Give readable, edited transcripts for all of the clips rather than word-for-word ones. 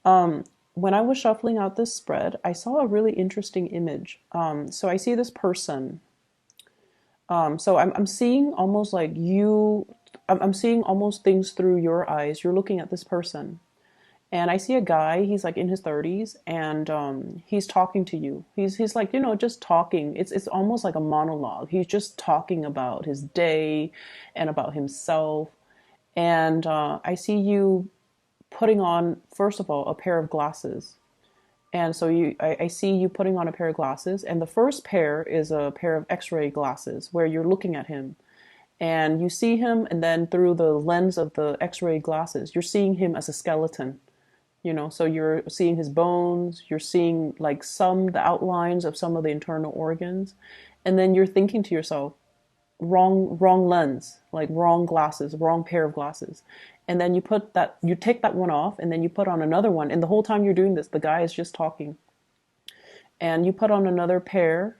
Um, when I was shuffling out this spread, I saw a really interesting image. So I see this person. So I'm seeing almost like you, I'm seeing almost things through your eyes. You're looking at this person. And I see a guy, he's like in his 30s, and he's talking to you. He's like, just talking. It's almost like a monologue. He's just talking about his day and about himself. And I see you putting on, first of all, a pair of glasses. And so I see you putting on a pair of glasses, and the first pair is a pair of X-ray glasses where you're looking at him, and you see him, and then through the lens of the X-ray glasses, you're seeing him as a skeleton. So you're seeing his bones, you're seeing like the outlines of some of the internal organs, and then you're thinking to yourself, wrong lens, like wrong glasses, wrong pair of glasses. And then you take that one off, and then you put on another one, and the whole time you're doing this, the guy is just talking. And you put on another pair,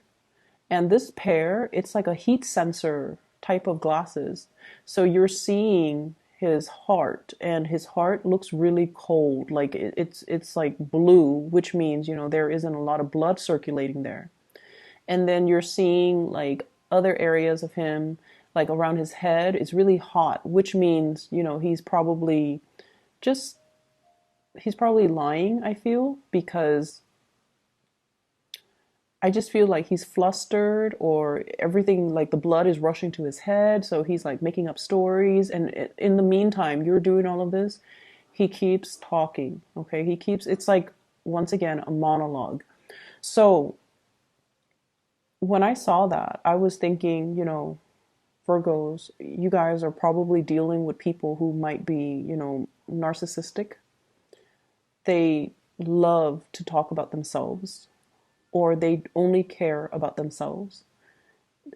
and this pair, it's like a heat sensor type of glasses. So you're seeing his heart, and his heart looks really cold, like it's like blue, which means there isn't a lot of blood circulating there. And then you're seeing like other areas of him, like around his head, it's really hot, which means just he's probably lying, I feel, because I just feel like he's flustered, or everything, like the blood is rushing to his head, so he's like making up stories. And in the meantime, you're doing all of this, he keeps talking. Okay, it's like, once again, a monologue. So when I saw that, I was thinking, Virgos, you guys are probably dealing with people who might be, narcissistic. They love to talk about themselves, or they only care about themselves.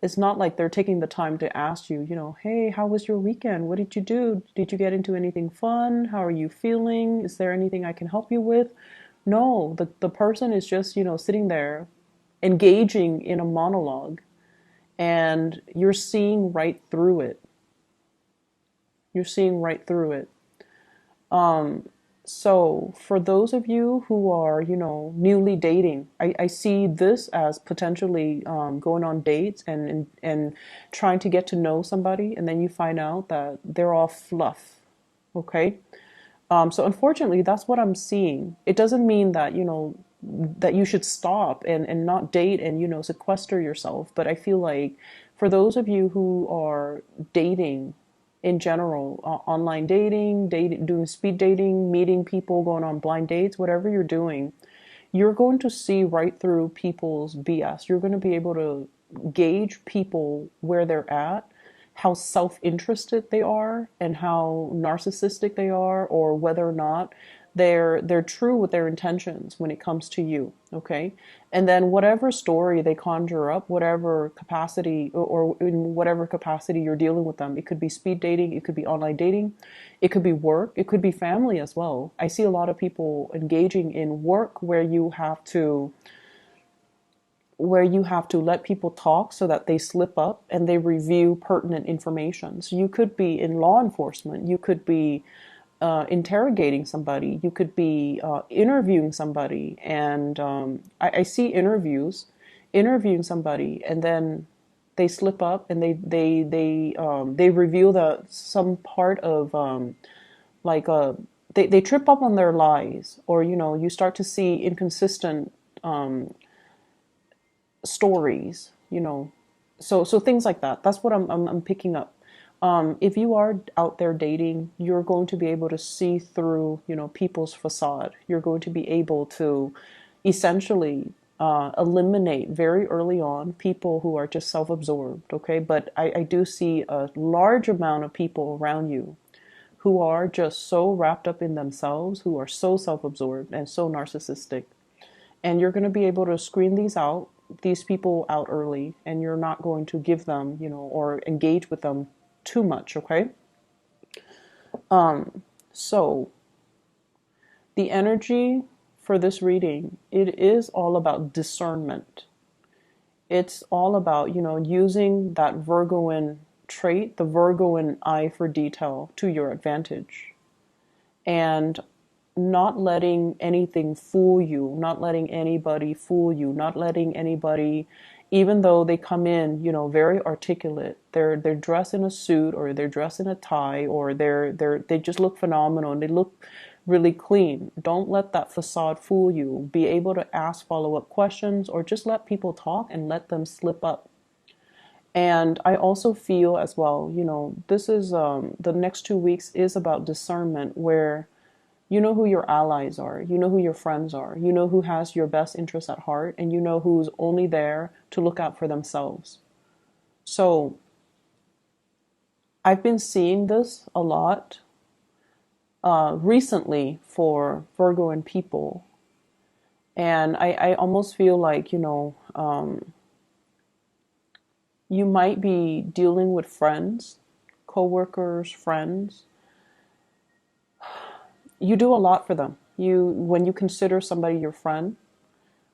It's not like they're taking the time to ask you, hey, how was your weekend? What did you do? Did you get into anything fun? How are you feeling? Is there anything I can help you with? No, the person is just, sitting there engaging in a monologue, and you're seeing right through it. You're seeing right through it. So for those of you who are, newly dating, I see this as potentially going on dates and trying to get to know somebody, and then you find out that they're all fluff. Okay. So unfortunately, that's what I'm seeing. It doesn't mean that, that you should stop and not date and, sequester yourself. But I feel like for those of you who are dating in general, online dating, doing speed dating, meeting people, going on blind dates, whatever you're doing, you're going to see right through people's BS. You're going to be able to gauge people where they're at, how self-interested they are, and how narcissistic they are, or whether or not they're true with their intentions when it comes to you. Okay. And then whatever story they conjure up, whatever capacity, or in whatever capacity you're dealing with them, it could be speed dating, it could be online dating, it could be work, it could be family as well. I see a lot of people engaging in work where you have to let people talk so that they slip up and they review pertinent information. So you could be in law enforcement, you could be interrogating somebody, you could be interviewing somebody, and I see interviewing somebody, and then they slip up and they reveal some part of like they trip up on their lies, or you start to see inconsistent stories, so things like that. That's what I'm picking up. If you are out there dating, you're going to be able to see through, people's facade. You're going to be able to essentially eliminate very early on people who are just self-absorbed. Okay, but I do see a large amount of people around you who are just so wrapped up in themselves, who are so self-absorbed and so narcissistic. And you're going to be able to screen these people out early, and you're not going to give them, or engage with them too much. Okay. So the energy for this reading, it is all about discernment. It's all about, using that Virgoan trait, the Virgoan eye for detail, to your advantage. And not letting anything fool you, not letting anybody fool you, not letting anybody, even though they come in, very articulate, they're dressed in a suit or they're dressed in a tie or they just look phenomenal and they look really clean. Don't let that facade fool you. Be able to ask follow-up questions or just let people talk and let them slip up. And I also feel as well, this is the next 2 weeks is about discernment where you know who your allies are, you know who your friends are, you know who has your best interests at heart, and you know who's only there to look out for themselves. So I've been seeing this a lot recently for Virgo and people. And I almost feel like, you might be dealing with friends, coworkers, friends. You do a lot for them. When you consider somebody your friend,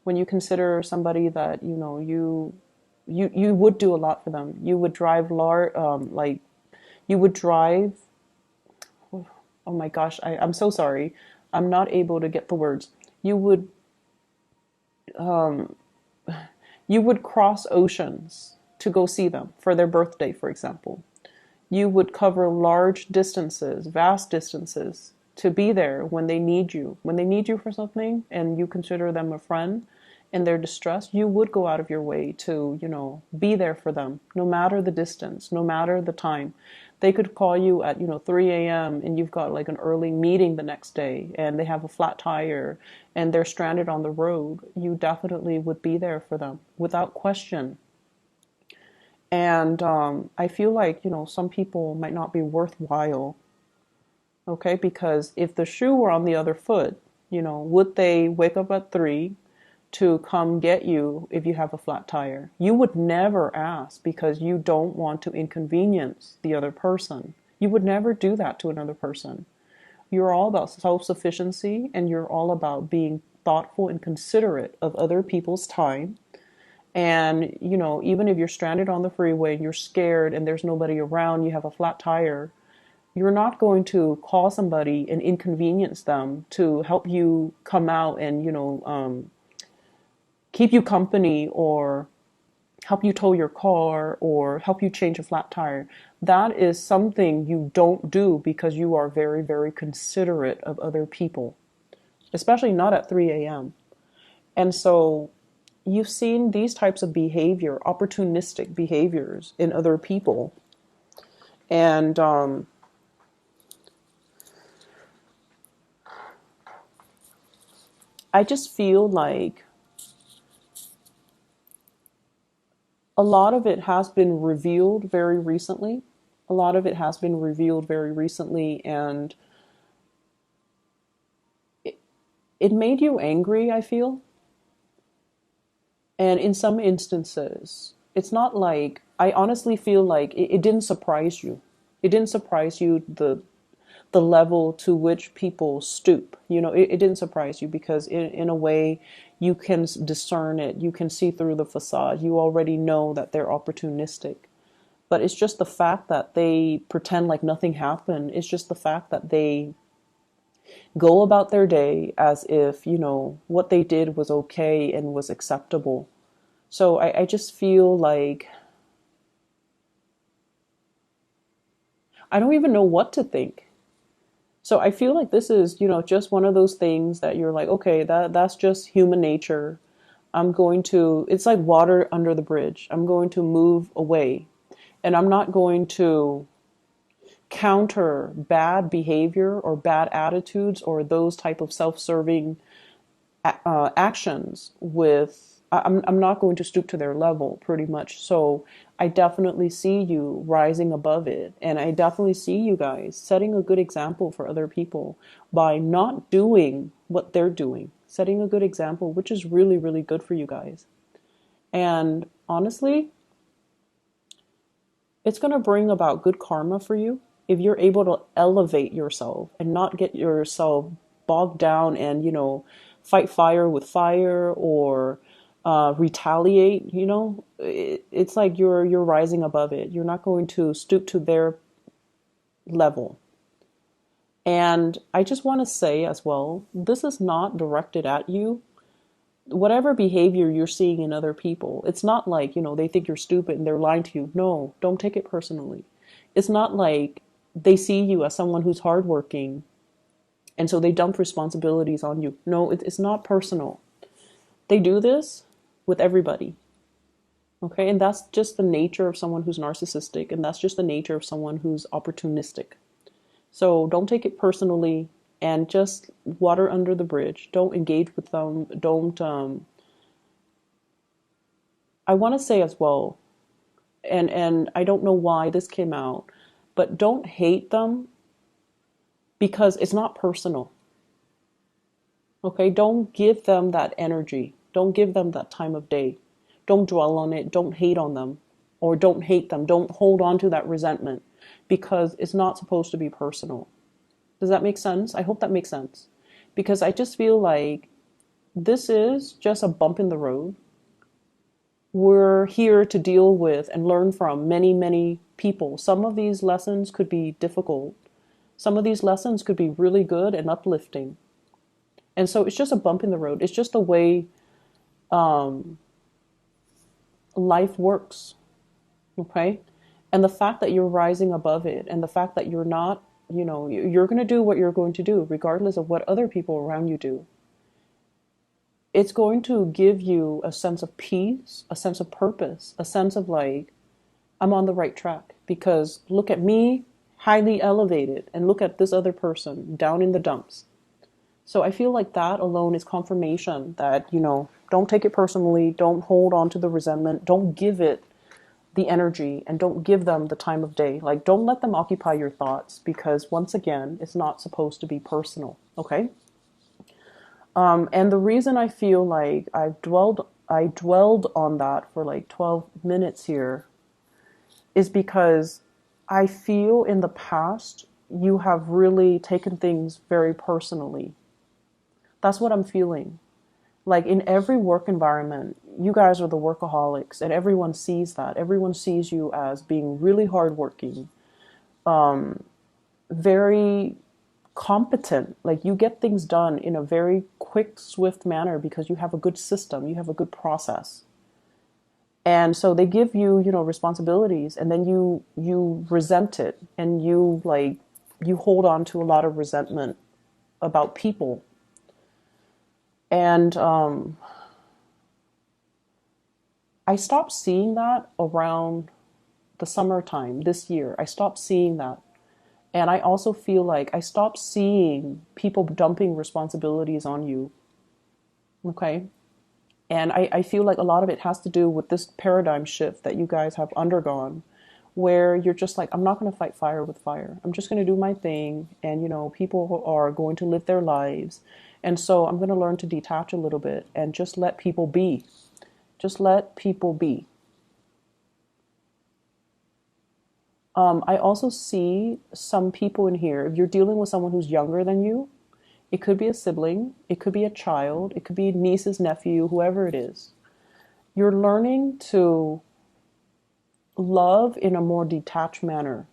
when you consider somebody that you would do a lot for them. You would drive you would drive. Oh my gosh, I'm so sorry. I'm not able to get the words. You would um, you would cross oceans to go see them for their birthday, for example. You would cover large distances, vast distances, to be there when they need you. When they need you for something and you consider them a friend and they're distressed, you would go out of your way to, be there for them, no matter the distance, no matter the time. They could call you at, 3 a.m. and you've got like an early meeting the next day and they have a flat tire and they're stranded on the road. You definitely would be there for them without question. And I feel like, some people might not be worthwhile, okay? Because if the shoe were on the other foot, would they wake up at 3 to come get you if you have a flat tire? You would never ask because you don't want to inconvenience the other person. You would never do that to another person. You're all about self-sufficiency and you're all about being thoughtful and considerate of other people's time. And, even if you're stranded on the freeway and you're scared and there's nobody around, you have a flat tire, you're not going to call somebody and inconvenience them to help you come out and, keep you company or help you tow your car or help you change a flat tire. That is something you don't do because you are very, very considerate of other people, especially not at 3 a.m. And so you've seen these types of behavior, opportunistic behaviors in other people. And I just feel like a lot of it has been revealed very recently. A lot of it has been revealed very recently, and it made you angry, I feel. And in some instances, it's not like, I honestly feel like it didn't surprise you. It didn't surprise you the level to which people stoop. It didn't surprise you because in a way you can discern it. You can see through the facade. You already know that they're opportunistic. But it's just the fact that they pretend like nothing happened. It's just the fact that they go about their day as if, what they did was okay and was acceptable. So I just feel like I don't even know what to think. So I feel like this is, just one of those things that you're like, okay, that's just human nature. It's like water under the bridge. I'm going to move away. And I'm not going to counter bad behavior or bad attitudes or those type of self-serving actions with I'm not going to stoop to their level pretty much. So I definitely see you rising above it. And I definitely see you guys setting a good example for other people by not doing what they're doing, setting a good example, which is really, really good for you guys. And honestly, it's going to bring about good karma for you if you're able to elevate yourself and not get yourself bogged down and, fight fire with fire or retaliate. It's like you're rising above it. You're not going to stoop to their level. And I just want to say as well, this is not directed at you. Whatever behavior you're seeing in other people, it's not like, they think you're stupid and they're lying to you. No, don't take it personally. It's not like they see you as someone who's hardworking and so they dump responsibilities on you. No, it's not personal. They do this with everybody. Okay, and that's just the nature of someone who's narcissistic, and that's just the nature of someone who's opportunistic. So don't take it personally and just water under the bridge. Don't engage with them. Don't, I want to say as well, and I don't know why this came out, but don't hate them because it's not personal. Okay, don't give them that energy. Don't give them that time of day. Don't dwell on it. Don't hate on them or don't hate them. Don't hold on to that resentment because it's not supposed to be personal. Does that make sense? I hope that makes sense. Because I just feel like this is just a bump in the road. We're here to deal with and learn from many, many people. Some of these lessons could be difficult. Some of these lessons could be really good and uplifting. And so it's just a bump in the road. It's just the way life works. Okay? And the fact that you're rising above it and the fact that you're not, you're going to do what you're going to do, regardless of what other people around you do. It's going to give you a sense of peace, a sense of purpose, a sense of like, I'm on the right track because look at me, highly elevated, and look at this other person down in the dumps. So I feel like that alone is confirmation that, don't take it personally. Don't hold on to the resentment. Don't give it the energy and don't give them the time of day. Like, don't let them occupy your thoughts because once again, it's not supposed to be personal. Okay. And the reason I feel like I dwelled on that for like 12 minutes here is because I feel in the past you have really taken things very personally. That's what I'm feeling. Like in every work environment, you guys are the workaholics and everyone sees that. Everyone sees you as being really hardworking, very competent. Like you get things done in a very quick, swift manner because you have a good system, you have a good process. And so they give you, responsibilities and then you resent it and you hold on to a lot of resentment about people. And I stopped seeing that around the summertime this year. I stopped seeing that. And I also feel like I stopped seeing people dumping responsibilities on you. Okay? And I feel like a lot of it has to do with this paradigm shift that you guys have undergone, where you're just like, I'm not going to fight fire with fire. I'm just going to do my thing. And, people are going to live their lives. And so I'm going to learn to detach a little bit and just let people be. Just let people be. I also see some people in here, if you're dealing with someone who's younger than you, it could be a sibling, it could be a child, it could be niece's nephew, whoever it is. You're learning to love in a more detached manner.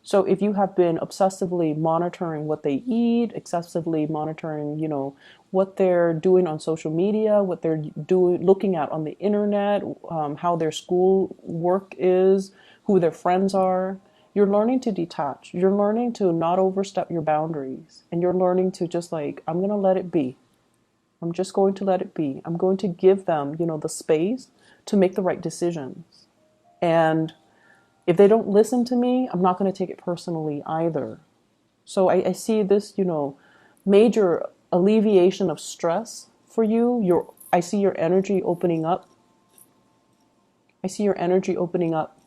So if you have been obsessively monitoring what they eat, excessively monitoring, what they're doing on social media, what they're doing, looking at on the internet, how their school work is, who their friends are, you're learning to detach. You're learning to not overstep your boundaries. And you're learning to just like, I'm going to let it be. I'm just going to let it be. I'm going to give them, the space to make the right decisions. And if they don't listen to me, I'm not going to take it personally either. So I see this, major alleviation of stress for you. I see your energy opening up. I see your energy opening up.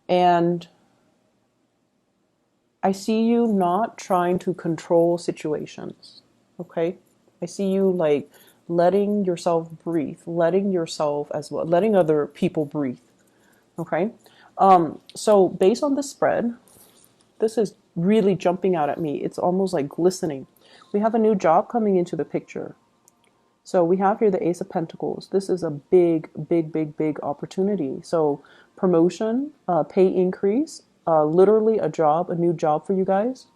And I see you not trying to control situations. Okay? I see you like letting yourself breathe, letting yourself as well, letting other people breathe. Okay? So based on this spread, this is really jumping out at me. It's almost like glistening. We have a new job coming into the picture. So we have here the Ace of Pentacles. This is a big, big, big, big opportunity. So promotion, pay increase, literally a job, a new job for you guys.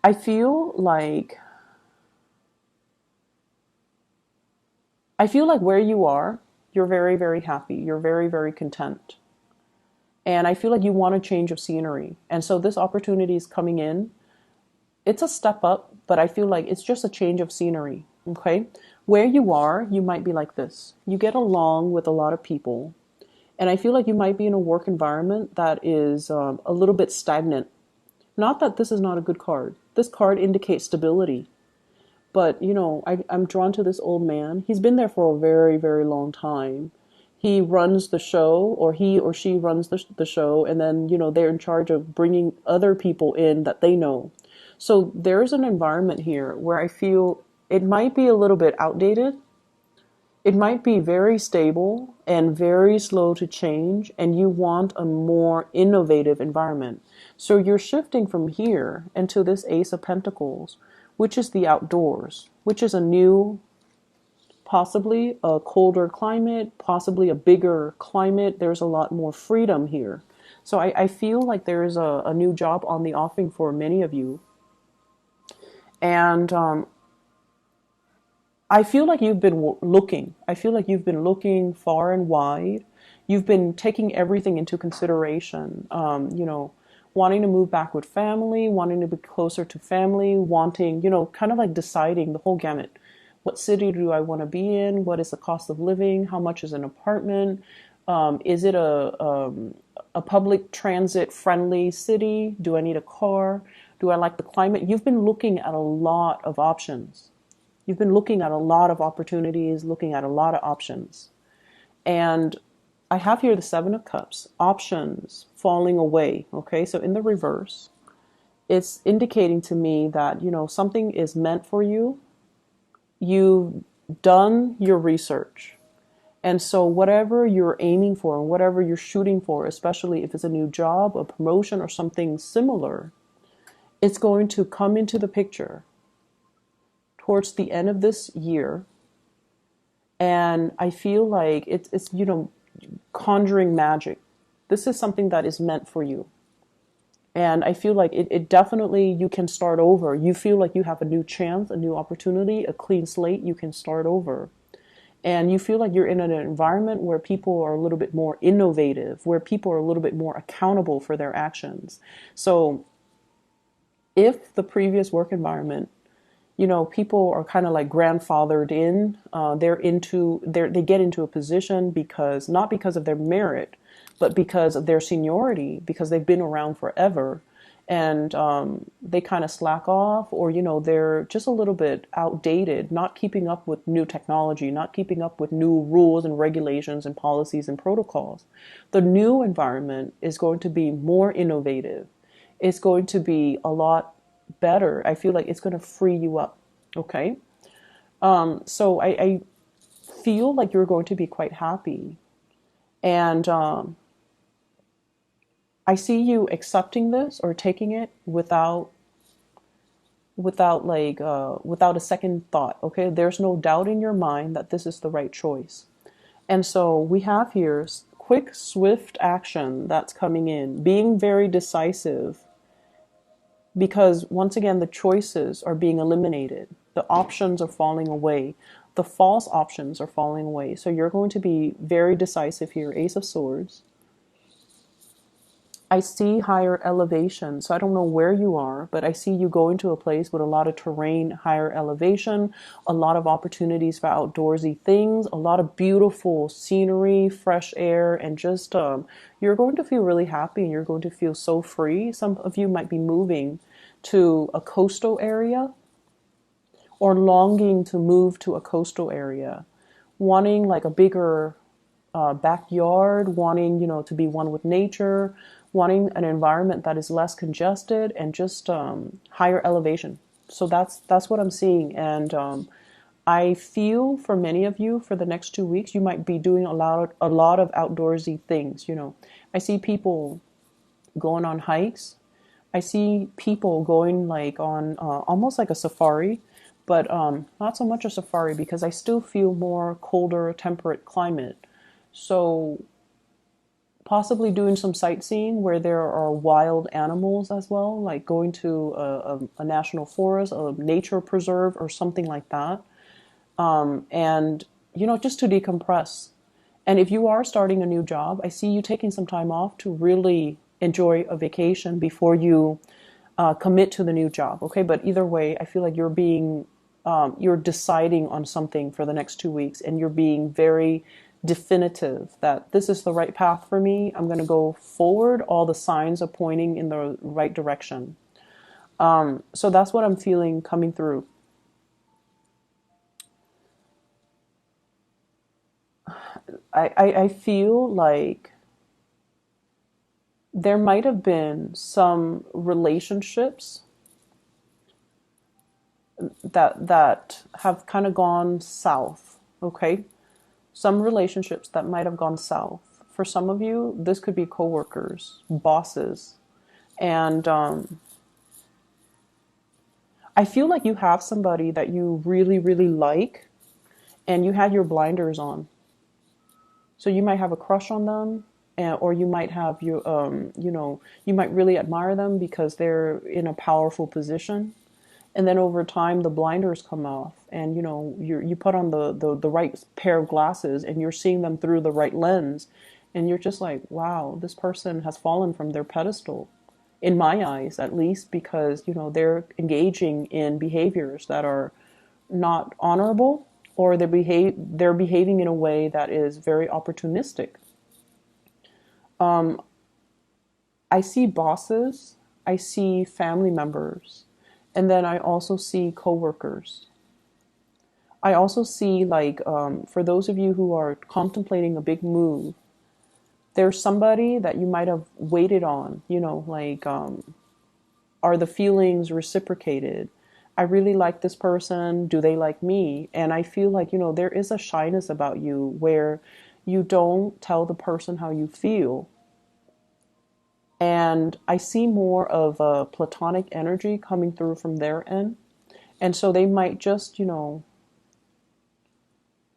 I feel like where you are, you're very, very happy. You're very, very content. And I feel like you want a change of scenery. And so this opportunity is coming in. It's a step up, but I feel like it's just a change of scenery. Okay. Where you are, you might be like this. You get along with a lot of people. And I feel like you might be in a work environment that is a little bit stagnant. Not that this is not a good card. This card indicates stability. But, I'm drawn to this old man. He's been there for a very, very long time. He runs the show, or he or she runs the show, and then, they're in charge of bringing other people in that they know. So there's an environment here where I feel it might be a little bit outdated. It might be very stable and very slow to change, and you want a more innovative environment. So you're shifting from here into this Ace of Pentacles, which is the outdoors, which is a new, possibly a colder climate, possibly a bigger climate. There's a lot more freedom here. So I feel like there's a new job on the offing for many of you. And I feel like you've been looking. I feel like you've been looking far and wide. You've been taking everything into consideration. Wanting to move back with family, wanting to be closer to family, wanting, kind of like deciding the whole gamut. What city do I want to be in? What is the cost of living? How much is an apartment? Is it a public transit friendly city? Do I need a car? Do I like the climate? You've been looking at a lot of options. You've been looking at a lot of opportunities, looking at a lot of options. And I have here the Seven of Cups, options falling away. Okay, so in the reverse, it's indicating to me that, something is meant for you. You've done your research. And so whatever you're aiming for and whatever you're shooting for, especially if it's a new job, a promotion, or something similar, it's going to come into the picture towards the end of this year. And I feel like it's conjuring magic. This is something that is meant for you. And I feel like it definitely, you can start over. You feel like you have a new chance, a new opportunity, a clean slate. You can start over. And you feel like you're in an environment where people are a little bit more innovative, where people are a little bit more accountable for their actions. So if the previous work environment, people are kind of like grandfathered in. They get into a position not because of their merit, but because of their seniority, because they've been around forever, and they kind of slack off, or they're just a little bit outdated, not keeping up with new technology, not keeping up with new rules and regulations and policies and protocols. The new environment is going to be more innovative. It's going to be a lot better. I feel like it's going to free you up. Okay. So I feel like you're going to be quite happy. And I see you accepting this or taking it without a second thought. Okay. There's no doubt in your mind that this is the right choice. And so we have here quick, swift action that's coming in, being very decisive. Because once again, the choices are being eliminated. The options are falling away. The false options are falling away. So you're going to be very decisive here. Ace of Swords. I see higher elevation. So I don't know where you are, but I see you going to a place with a lot of terrain, higher elevation, a lot of opportunities for outdoorsy things, a lot of beautiful scenery, fresh air, and just you're going to feel really happy and you're going to feel so free. Some of you might be moving to a coastal area or longing to move to a coastal area, wanting like a bigger backyard, wanting, to be one with nature, wanting an environment that is less congested and just higher elevation. So that's what I'm seeing. And I feel for many of you for the next 2 weeks, you might be doing a lot of outdoorsy things. I see people going on hikes. I see people going like on almost like a safari, but not so much a safari because I still feel more colder, temperate climate. So possibly doing some sightseeing where there are wild animals as well, like going to a national forest, a nature preserve, or something like that. And, just to decompress. And if you are starting a new job, I see you taking some time off to really enjoy a vacation before you commit to the new job. Okay. But either way, I feel like you're deciding on something for the next 2 weeks, and you're being very definitive that this is the right path for me. I'm going to go forward. All the signs are pointing in the right direction. So that's what I'm feeling coming through. I feel like there might have been some relationships that have kind of gone south. Okay, some relationships that might have gone south. For some of you, this could be coworkers, bosses, and I feel like you have somebody that you really, really like, and you had your blinders on. So you might have a crush on them, or you might have you might really admire them because they're in a powerful position. And then over time, the blinders come off, and you put on the right pair of glasses, and you're seeing them through the right lens, and you're just like, wow, this person has fallen from their pedestal, in my eyes, at least, because they're engaging in behaviors that are not honorable, or they're behaving in a way that is very opportunistic. Um, I see bosses, I see family members, and then I also see coworkers. I also see, like, for those of you who are contemplating a big move, there's somebody that you might have waited on, like, are the feelings reciprocated? I really like this person. Do they like me? And I feel like, there is a shyness about you where you don't tell the person how you feel. And I see more of a platonic energy coming through from their end. And so they might just,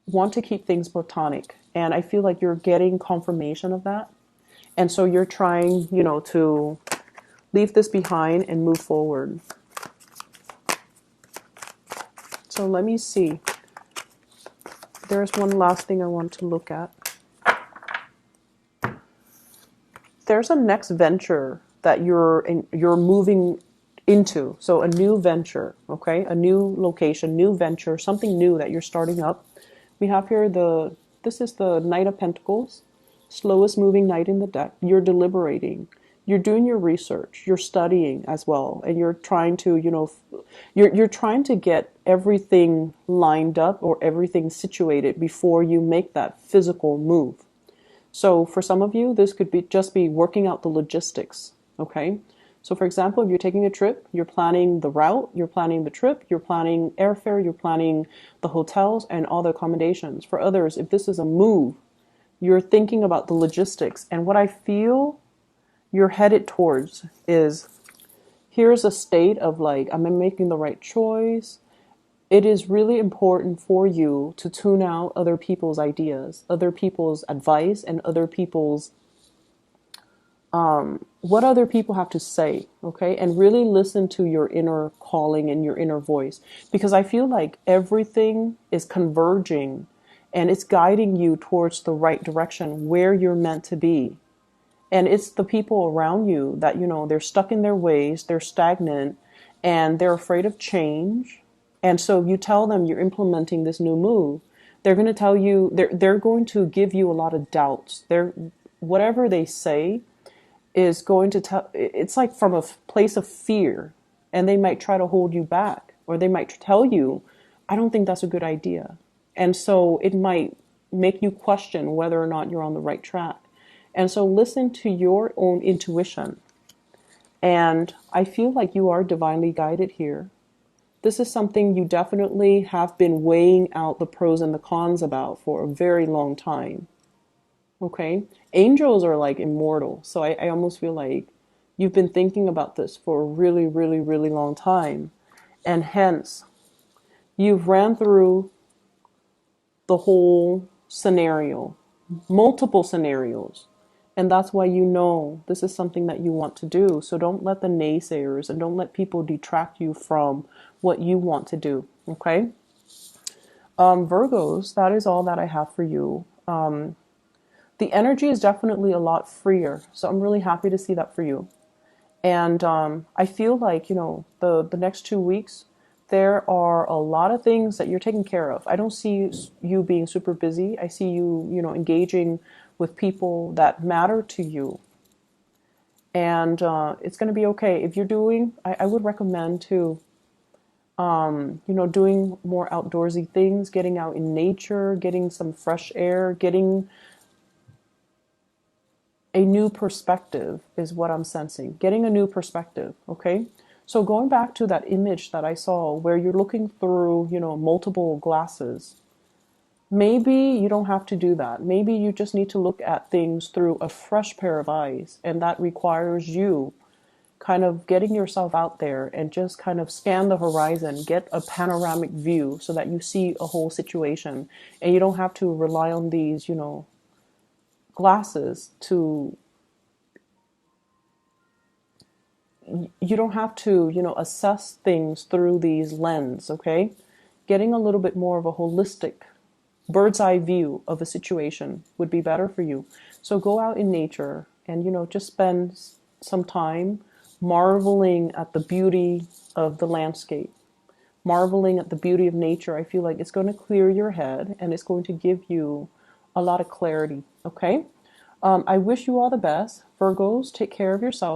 want to keep things platonic. And I feel like you're getting confirmation of that. And so you're trying, to leave this behind and move forward. So let me see. There's one last thing I want to look at. There's a next venture that you're moving into. So a new venture, okay? A new location, new venture, something new that you're starting up. We have here this is the Knight of Pentacles, slowest moving knight in the deck. You're deliberating. You're doing your research. You're studying as well, and you're trying to, you're trying to get everything lined up or everything situated before you make that physical move. So for some of you, this could be just be working out the logistics, okay? So for example, if you're taking a trip, you're planning the route, you're planning the trip, you're planning airfare, you're planning the hotels and all the accommodations. For others, if this is a move, you're thinking about the logistics. And what I feel you're headed towards is, here's a state of like, am I making the right choice? It is really important for you to tune out other people's ideas, other people's advice, and other people's what other people have to say, okay? And really listen to your inner calling and your inner voice, because I feel like everything is converging and it's guiding you towards the right direction where you're meant to be. And it's the people around you that, they're stuck in their ways, they're stagnant, and they're afraid of change. And so you tell them you're implementing this new move, they're going to tell you, they're going to give you a lot of doubts. Whatever they say is going to tell, it's like from a place of fear, and they might try to hold you back, or they might tell you, I don't think that's a good idea. And so it might make you question whether or not you're on the right track. And so listen to your own intuition. And I feel like you are divinely guided here. This is something you definitely have been weighing out the pros and the cons about for a very long time. Okay? Angels are like immortal. So I almost feel like you've been thinking about this for a really, really, really long time. And hence, you've ran through the whole scenario, multiple scenarios. And that's why you know this is something that you want to do. So don't let the naysayers and don't let people detract you from what you want to do. Okay? Virgos, that is all that I have for you. The energy is definitely a lot freer. So I'm really happy to see that for you. And I feel like, the next 2 weeks, there are a lot of things that you're taking care of. I don't see you being super busy. I see you, engaging with people that matter to you. And it's going to be okay. If you're doing, I would recommend to, doing more outdoorsy things, getting out in nature, getting some fresh air, getting a new perspective is what I'm sensing. Getting a new perspective, okay? So going back to that image that I saw where you're looking through, multiple glasses, maybe you don't have to do that. Maybe you just need to look at things through a fresh pair of eyes, and that requires you kind of getting yourself out there and just kind of scan the horizon, get a panoramic view so that you see a whole situation, and you don't have to rely on these, glasses to you don't have to, assess things through these lens, okay? Getting a little bit more of a holistic bird's eye view of a situation would be better for you. So go out in nature and, just spend some time marveling at the beauty of the landscape, marveling at the beauty of nature. I feel like it's going to clear your head and it's going to give you a lot of clarity, okay? I wish you all the best. Virgos, take care of yourself.